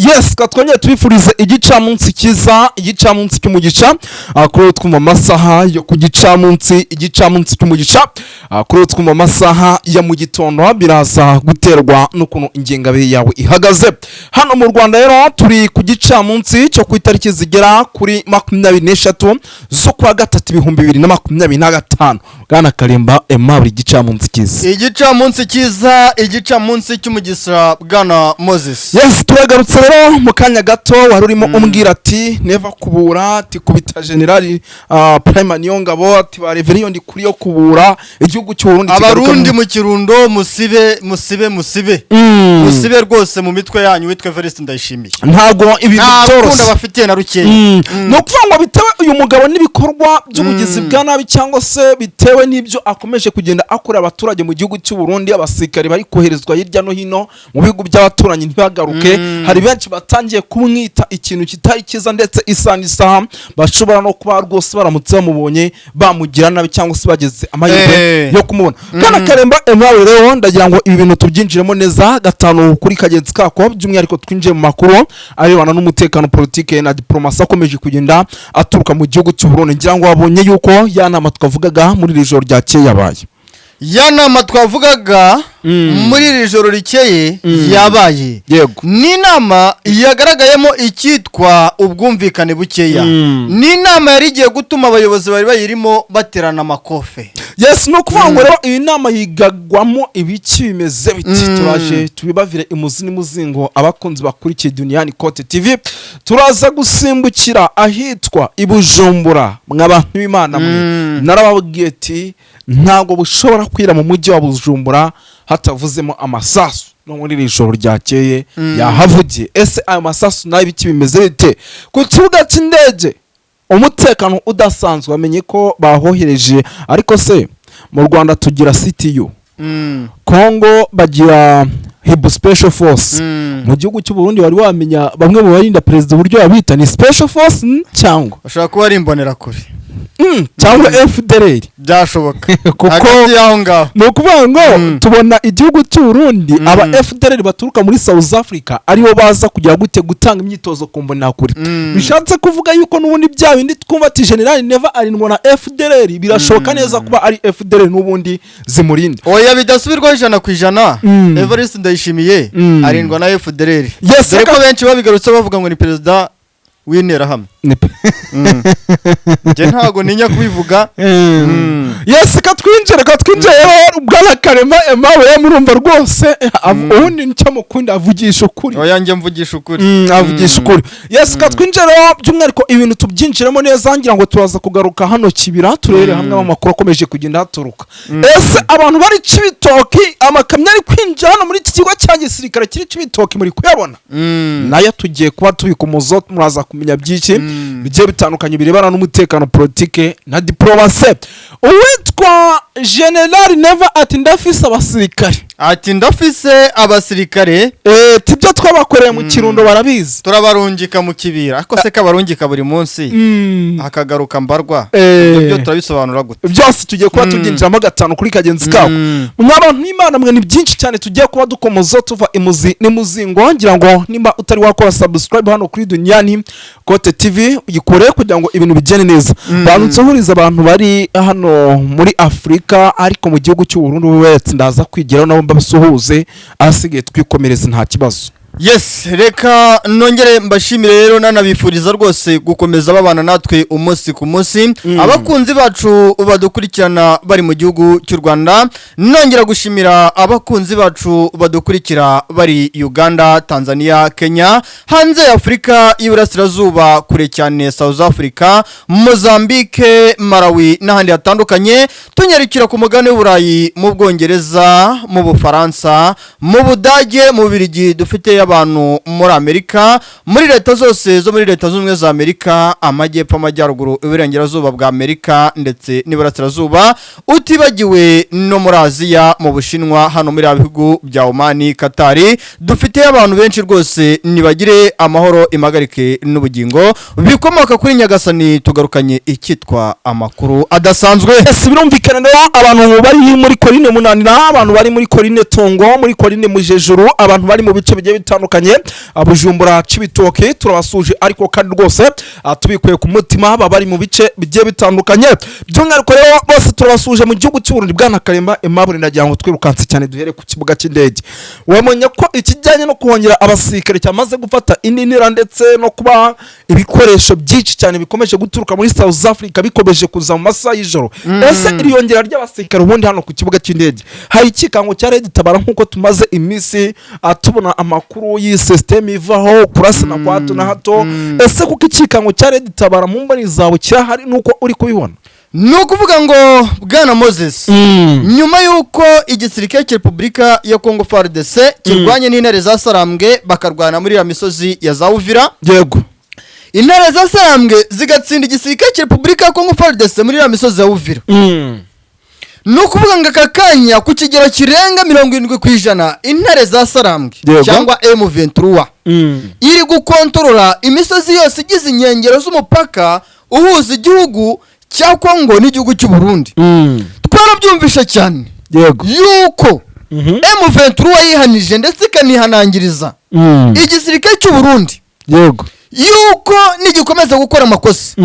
yes katwongeye tubifurize igicamunsi kiza igicamunsi cy'umugisha kuri twumva amasaha yo ku gicamunsi igicamunsi cy'umugisha kuri twumva amasaha ya mu gitondo biraza guterwa n'ukuntu ingengabihe yawe ihagaze hano mu Rwanda rero turi ku gicamunsi cyo ku itariki zigera kuri 23 zo kwa gatatu 2025 Bwana Kalimba buri gicamunsi kiza igicamunsi cy'umugisha Bwana Moses. Yes turagarutse rero mu kanya gato wari urimo umbwira ati Neva kubura ati kubita general Prime Niyongabo ati ba Reverend ndi kuri yo kubura igihugu cy'u Burundi abarundi mu Kirundo musibe rwose mu mitwe yanyu witwe Evariste ndayishimiye ntago ibintu byoroshye bafite na rukeye no kuvuga ngo bitewe uyu mugabo n'ibikorwa by'ubugizi bwa nabi cyangwa se bitewe n'ibyo akomeje kugenda akora abaturage mu gihugu cy'u Burundi abasirikare bari koherezwa hirya no hino mu bihugu by'abaturanyi ntibagaruke hari benshi batangiye kumwita ikintu kitari kiza ndetse isaha bashobora no kuba rwose baramutse bamubonye bamugira nabi cyangwa se bageze amahirwe yo kumubona Bwana Kalimba rero ndagira ngo ibi bintu tubyinjiremo neza gatanu kuri kagenzi kako by'umwihariko twinjiye mu makuru arebana n'umutekano politike na diplomasi akomeje kugenda aturuka mu gihugu cy'u Burundi ngira ngo wabonye yuko yanama twavugaga muri iri joro ryakeye yabaye yanama twavugaga muri iri joro rikeye yabaye ni inama yagaragayemo icyitwa ubwumvikane bukeya ni inama yari igiye gutuma abayobozi bari bayirimo baterana amakofe. Yes no kuvuga ngo rero iyi nama yigagwamo ibiki bimeze biti turaje tubibavire imuzi n'umuzingo abakunzi bakurikiye Duniani Kote TV turaza gusimbukira ahitwa ibujumbura mw'abantu b'Imana mwe narababwiye ati ntago bushobora kwira mu mujyi wa Bujumbura hatavuzemo amasasu no muri iri joro ryakeye yahavugiye ese ayo masasu nayo ibiki bimeze bite ku kibuga cy'indege umutekano udasanzwe amenye ko bahohereje ariko se mu Rwanda tugira CTU Congo bagira Hibu Special Force mu gihugu cy'u Burundi wari wamenya bamwe mu barinda president uburyo yabita ni Special Force cyangwa ashaka kuba ari imbonera kure cyangwa FDLR byashoboka kuko no kuvuga ngo tubona igihugu cy'u Burundi aba FDLR baturuka muri South Africa aribo baza kugira gute gutanga imyitozo ku mbonera kure bishatse kuvuga yuko nubundi bya bindi twumva ati General Neva arindwa na FDLR birashoboka neza kuba ari FDLR nubundi zimurinde oya bidasubirwaho 100% Evariste ndayishimiye arindwa na FDLR dore ko benshi babigarutse bavuga ngo ni perezida winera hamwe je ntago ninya kubivuga yes katwinjire Bwana Kalimba we murumva rwose ubundi nicyo mukunda avugisha ukuri oya nge mvugisha ukuri avugisha ukuri yes katwinjire by'umwihariko ibintu tubyinjiremo neza ngira ngo turaza kugaruka hano kibira turere hamwe amakuru akomeje kugenda haturuka ese abantu bari Cibitoki amakamyo ari kwinjira hano muri iki kigo cya gisirikare kiri Cibitoki muri kuyabona nayo tugiye kuba tubikomozo muraza kumenya byiki bigiye bitandukanye birebana n'umutekano politike na diplomasi uwitwa General Neva ati ndafise abasirikare tibyo twabakoreye mu Kirundo barabizi turabarungika mu kibira ariko se kabarungika buri munsi hakagaruka mbarwa byo turabisobanura gute byose tugiye kuba tubyinjiramo gatanu kuri kagenzi kako mw'abantu n'Imana mwe ni byinshi cyane tugiye kuba dukomozo tuva imuzi n'imuzingo ngira ngo nimba utari wakora subscribe hano kuri Duniani Kote TV uyikore kugira ngo ibintu bijyane neza banutse huriza abantu bari hano muri Afrika ariko mu gihugu cy'u Burundi wese ndaza kwigeraho nabo mbasuhuze asigaye twikomereza nta kibazo. Yes reka nongere mbashimire rero nanabifuriza rwose gukomeza babana natwe umunsi ku munsi abakunzi bacu badukurikirana bari mu gihugu cy'u Rwanda nongera gushimira abakunzi bacu badukurikira bari Uganda Tanzania Kenya hanze ya Afrika y'Iburasirazuba kure cyane South Africa Mozambique Malawi n'ahandi hatandukanye tunyarukira ku mugabane w'Uburayi mu Bwongereza mu Bufaransa mu Budage mu Bubiligi dufite y'abantu muri Amerika muri leta zose zo muri leta z'ubumwe za Amerika amajyepfo amajyaruguru iburengerazuba bwa Amerika ndetse n'iburasirazuba utibagiwe no muri Aziya mu Bushinwa hano muri abihugu bya Oman Qatar dufite abantu benshi rwose nibagire amahoro imagarike n'ubugingo bikomoka kuri Nyagasani tugarukanye ikitwa amakuru adasanzwe birumvikana abantu bari muri Korine munanira abantu bari muri Korine Tongo muri Korine Mujejuru abantu bari mu bice bigiye bitandukanye Bujumbura Cibitoke turabasuje ariko kandi rwose tubikuye ku mutima bari mu bice bigiye bitandukanye by'umwihariko rero bose turabasuje mu gihugu cy'u Burundi bwana Karemba Aimable ndagira ngo twirukanse cyane duhere ku kibuga cy'indege wamenye ko ikijyanye no kuhongera abasirikare cyamaze gufata indinira ndetse no kuba ibikoresho byinshi cyane bikomeje guturuka muri South Africa bikomeje kuza mu masaha y'ijoro ese iriyongera ry'abasirikare ubundi hano ku kibuga cy'indege hari ikikango cya LE23 nkuko tumaze iminsi tubona amakuru y'isystem ivaho kurasana kwa hato na hato ese kuko ikikango cya LE23 mu mboni zawe kirahari nuko uri kubibona nukuvuga ngo bwana Moses nyuma yuko igisirikare cya Republika ya Congo FARDC kirwanye n'intare za Sarambwe bakarwana muri ya misozi ya za Uvira yego intare za Sarambwe zigatsinda igisirikare cya Republika ya Congo FARDC muri ya misozi ya Uvira nukuvuga ngo akakanya ku kigero kirenga 70% intare za Sarambwe cyangwa M23 iri gukontorora imisozi yose igize inkengero z'umupaka uhuza igihugu cya Kongo n'igihugu cy'u Burundi twarabyumvisha cyane yego yuko M23 yihanije ndetse ikanihanangiriza igisirikare cy'u Burundi yego yuko nigikomeza gukora amakosa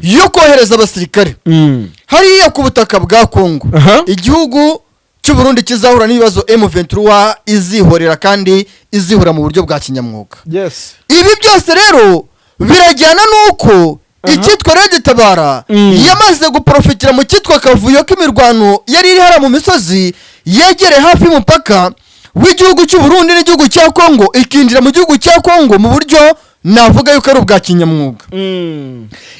yo kohereza abasirikare hariya ku butaka bwa Kongo igihugu cy'u Burundi kizahura n'ibibazo M23 izihorera kandi izihura mu buryo bwa kinyamwuga yes ibi byose rero birajyana nuko icyitwa LE23 yamaze guprofitira mu cyitwa kavuyo k'imirwano yari iri hara mu misozi yegere hafi y'umupaka w'igihugu cy'u Burundi n'igihugu cya Kongo ikinjira mu gihugu cya Kongo mu buryo navuga yuko ari ubwa kinyamwuga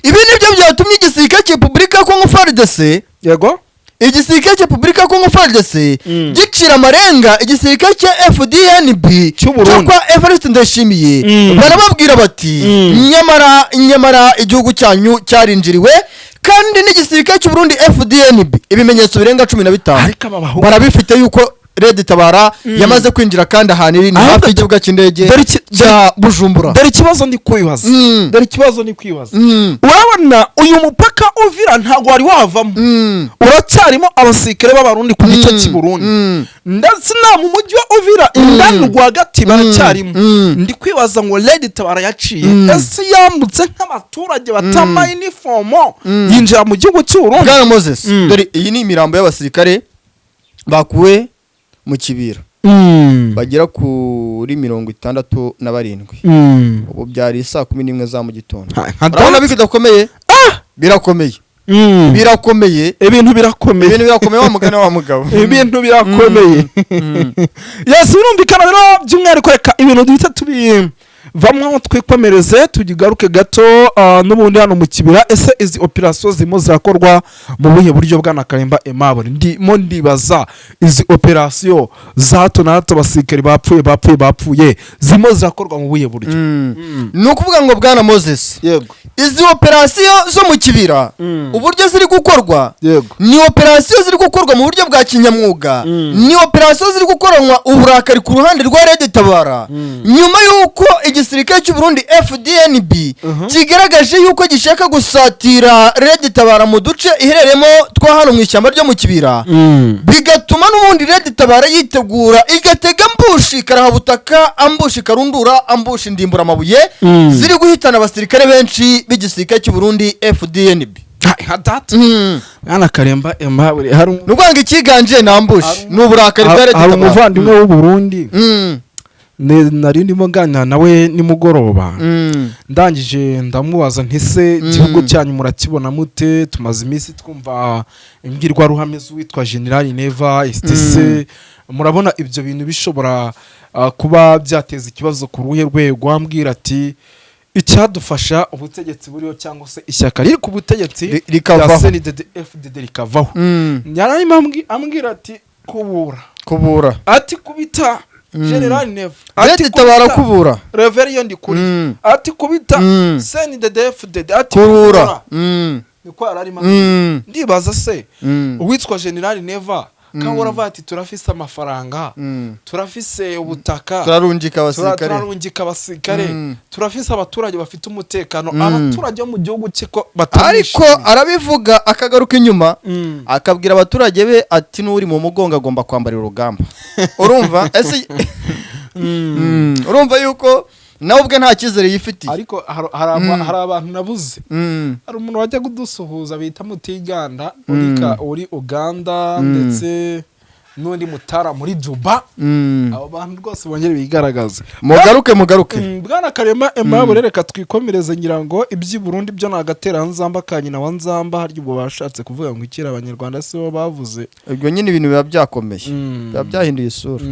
ibi nibyo byatumye igisirikare cya Republika ya Congo FARDC yego igisirikare cya Republika ya Congo FARDC gicira amarenga igisirikare cya FDNB cyangwa Evariste Ndashimiye barababwira bati nyamara igihugu cyanyu cyarinjiriwe kandi n'igisirikare cy'u Burundi FDNB ibimenyetso birenga 15 barabifite yuko LE23 yamaze kwinjira kandi ahantu iri hafi y'ikibuga cy'indege cya Bujumbura dore ikibazo ndi kwibaza urabona uyu mupaka Uvira ntago wari wavamo uracyarimo abasirikare b'abarundi ku gice cy'u Burundi ndetse na mu mujyi wa Uvira indani rwagati baracyarimo ndi kwibaza ngo LE23 yaciye ese yambutse nk'abaturage batamaye uniform yinjira mu gihugu cy'u Burundi bwana Moses dore iyi ni imirambo y'abasirikare bakuwe mu kibira bagera kuri 67 ubu byari saa 11 za mu gitondo urabona bikidakomeye birakomeye ibintu birakomeye wa mugana wa mugabo ibintu birakomeye yes urumvikana rero by'umwihariko reka ibintu duhita vamwe twikomereze tugigaruke gato n'ubundi hano mu kibira ese izi operation zimo zirakorwa mu buhe buryo bwana Karemba Aimable ndimo ndibaza izi operation za hato na hato basirikare bapfuye zimo zirakorwa mu buhe buryo nukuvuga ngo bwana Moses yego izi operation zo mu kibira uburyo ziri gukorwa ni operation ziri gukorwa mu buryo bwa kinyamwuga ni operation ziri gukoranwa uburakari ku ruhande rwa LE23 nyuma yuko igisirikare cy'u Burundi FDNB kigaragaje yuko gishaka gusatira LE23 mu duce ihereremo twa hano mu ishyamba ryo mu kibira bigatuma n'ubundi LE23 yitegura igatega ambushi karahabutaka ambushi karundura ambushi ndimbura amabuye ziri guhitana abasirikare benshi b'igisirikare cy'u Burundi FDNB bwana Karemba Aimable n'ubwanga ikiganje na ambushi n'uburakari bwa LE23 hari umuvandimwe w'u Burundi nari ndimo ganira nawe nimugoroba ndangije ndamubaza ntise igihugu cyanyu murakibona mute tumaze iminsi twumva imbwirwa ruhame z'uwitwa General Neva istise murabona ibyo bintu bishobora kuba byateza ikibazo ku ruhe rwego ambwira ati icyadufasha ubutegetsi buriho cyangwa se ishyaka riri ku butegetsi rikavaho FDD rikavaho nyarari ambwira ati kubura ati kubita General Neva ati tabara kubura Reverien ndi kuri ati kubita CNDD-FDD ati kubura niko ararima ndibaza se uwitwa General Neva kahora vati turafise amafaranga turafise ubutaka turarungika abasirikare turafise abaturage bafite umutekano abaturage bo mu gihugu cyiko ariko arabivuga akagaruka inyuma akabwira abaturage be ati n'uri mu mugongo agomba kwambarira urugamba urumva ese urumva yuko nawe ubwe nta cyizere yifitiye. ariko hari abantu nabuze. Hari umuntu wajya kudusuhuza bita Mutiganda uri Uganda ndetse n'undi mutara muri Juba. Abo bantu rwose bongere bigaragaza. Mugaruke Bwana Karema Aimable, reka twikomereze ngira ngo iby'i Burundi byo nagatera nzamba kanyina wa nzamba haryo ubwo bashatse kuvuga ngo ikira abanyarwanda se bo bavuze. Ubwo nyine ibintu biba byakomeye. Biba byahinduye isura.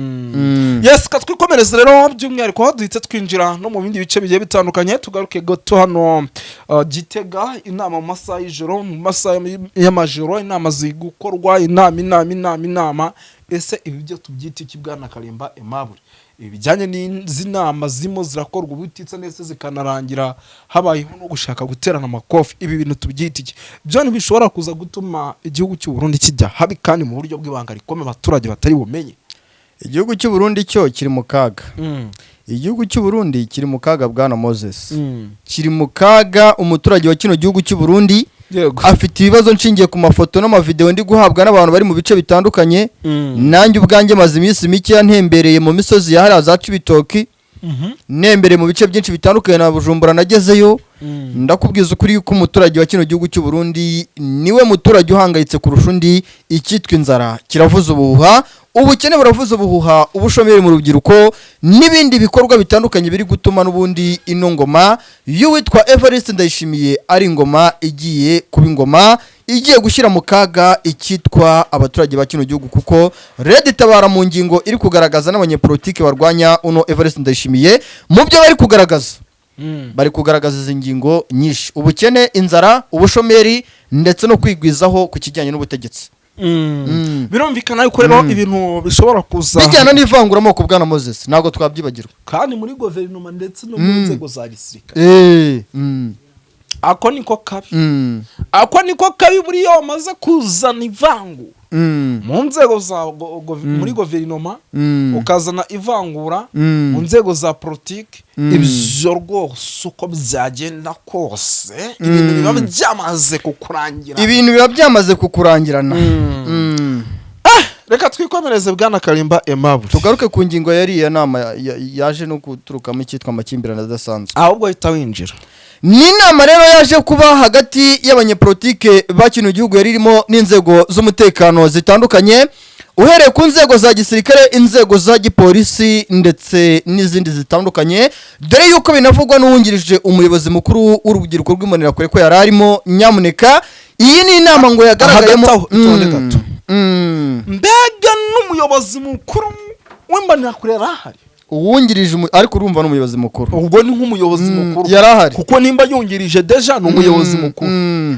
Yes, ka twikomereze rero by'umwihariko aho duhitse twinjira no mu bindi bice bigiye bitandukanye. Tugaruke gato hano Gitega, inama mu masaha y'ijoro, mu masaha y'amajoro, inama zigukorwa, inama. Ese ibi byo tubyita iki Bwana Karema Aimable? Ibi bijyanye n'inama zimo zirakorwa ubutitsa nese zikanarangira habayeho no gushaka guterana amakofi, ibi bintu tubyita iki? Byo ntibishobora kuza gutuma igihugu cy'u Burundi kijya habi kandi mu buryo bw'ibanga rikomeye abaturage batari bumenye. Igihugu cy'u Burundi cyo kiri mu kaga. Igihugu cy'u Burundi kiri mu kaga Bwana Moses. Kiri mu kaga umuturage wa kino gihugu cy'u Burundi afite ibibazo nshingiye ku mafoto n'amavideo ndi guhabwa n'abantu bari mu bice bitandukanye. Nanjye ubwanjye maze iminsi mike ntembereye mu misozi ya hariya za Cibitoki, nembereye mu bice byinshi bitandukanye na Bujumbura nagezeyo. Ndakubwiza ukuri yuko umuturage wa kino gihugu cy'u Burundi niwe muturage uhangayitse kurusha undi. Icyitwa inzara kiravuza ubuhuha, ubukene buravuza ubuhuha, ubushomeri mu rubyiruko n'ibindi bikorwa bitandukanye biri gutuma n'ubundi ino ngoma y'uwitwa Evariste Ndayishimiye ari ingoma igiye kuba ingoma igiye gushyira mu kaga icyitwa abaturage ba kino gihugu, kuko Red Tabara mu ngingo iri kugaragaza n'abanyepolitike barwanya uno Evariste Ndayishimiye mu byo bari kugaragaza. Bari kugaragaza izi ngingo nyinshi: ubukene, inzara, ubushomeri ndetse no kwigwizaho ku kijyanye n'ubutegetsi. Birumvikana yuko rero ibintu bishobora kuza bijyana n'ivanguramoko Bwana Moses, ntabwo twabyibagirwa kandi muri guverinoma ndetse no mu nzego za gisirikare. Ako niko kabi buriya wamaze kuzana ivangu mu nzego za muri guverinoma, ukazana ivangura mu nzego za politiki. Ibyo rwose uko byagenda kose ibintu biba byamaze kukurangirana. Reka twikomereze Bwana Karema Aimable, tugaruke ku ngingo yari ya nama yaje no guturukamo icyitwa amakimbirane adasanzwe. Ahubwo ahita winjira. Ni inama rero yaje kuba hagati y'abanyepolitike ba kino gihugu yari irimo n'inzego z'umutekano zitandukanye, uhereye ku nzego za gisirikare, inzego za gipolisi ndetse n'izindi zitandukanye, dore yuko binavugwa n'uwungirije umuyobozi mukuru w'urubyiruko rw'imbonerakure ko yari arimo. Nyamuneka iyi ni inama ngo yagaragayemo mbega n'umuyobozi mukuru w'imbonerakure yari ahari. Uwungirije ariko urumva n'umuyobozi mukuru, ubwo ni nk'umuyobozi mukuru yari ahari, kuko nimba yungirije deja n'umuyobozi mukuru.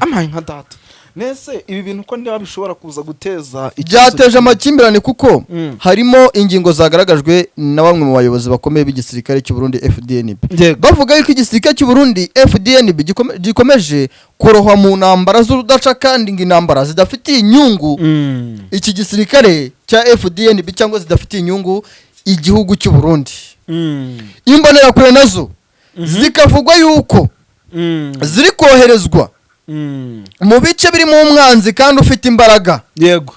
Amaye nka data. Nese ibi bintu ko ndiba bishobora kuza guteza byateje amakimbirane, kuko harimo ingingo zagaragajwe na bamwe mu bayobozi bakomeye b'igisirikare cy'u Burundi FDNB. Bavuga yuko igisirikare cy'u Burundi FDNB gikomeje korohwa mu ntambara z'urudaca kandi ngo intambara zidafitiye inyungu iki gisirikare cya FDNB cyangwa zidafitiye inyungu igihugu cy'u Burundi. Imbonerakure nazo zikavugwa yuko ziri koherezwa mu bice birimo umwanzi kandi ufite imbaraga. Yego,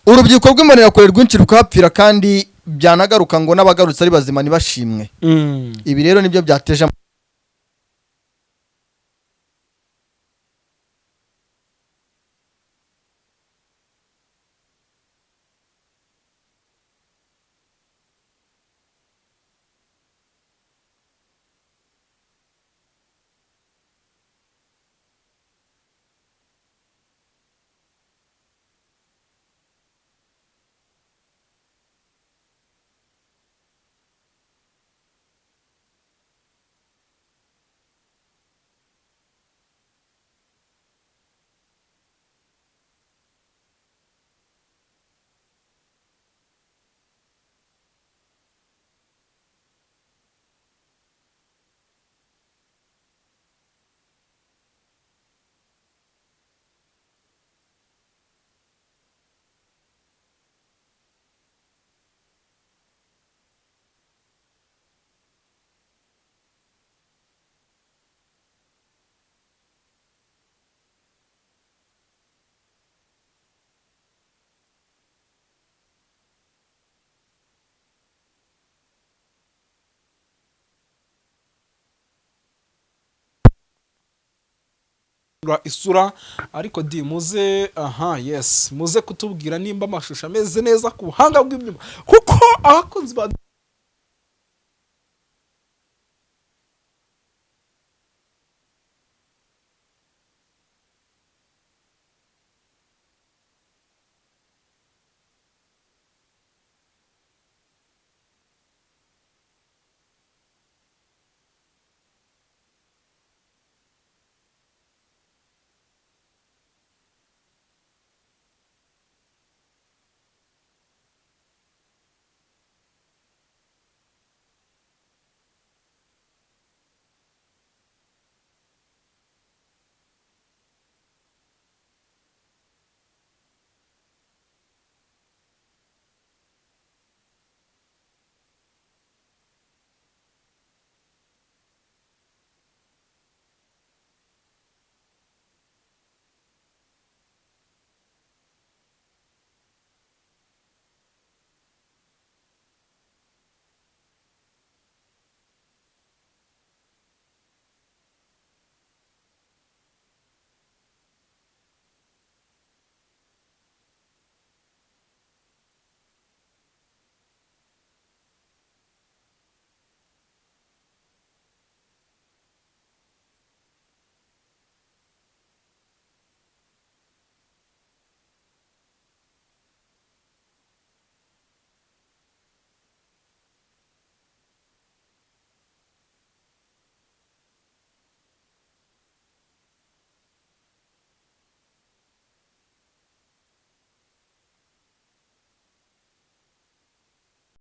urubyiruko rw'imbonerakure rwinshi rukahapfira kandi byanagaruka ngo n'abagarutse ari bazima ntibashimwe. Ibi rero nibyo byateje isura ariko di muze yes muze kutubwira nimba amashusho ameze neza ku buhanga bw'ibyuma kuko abakunzi ba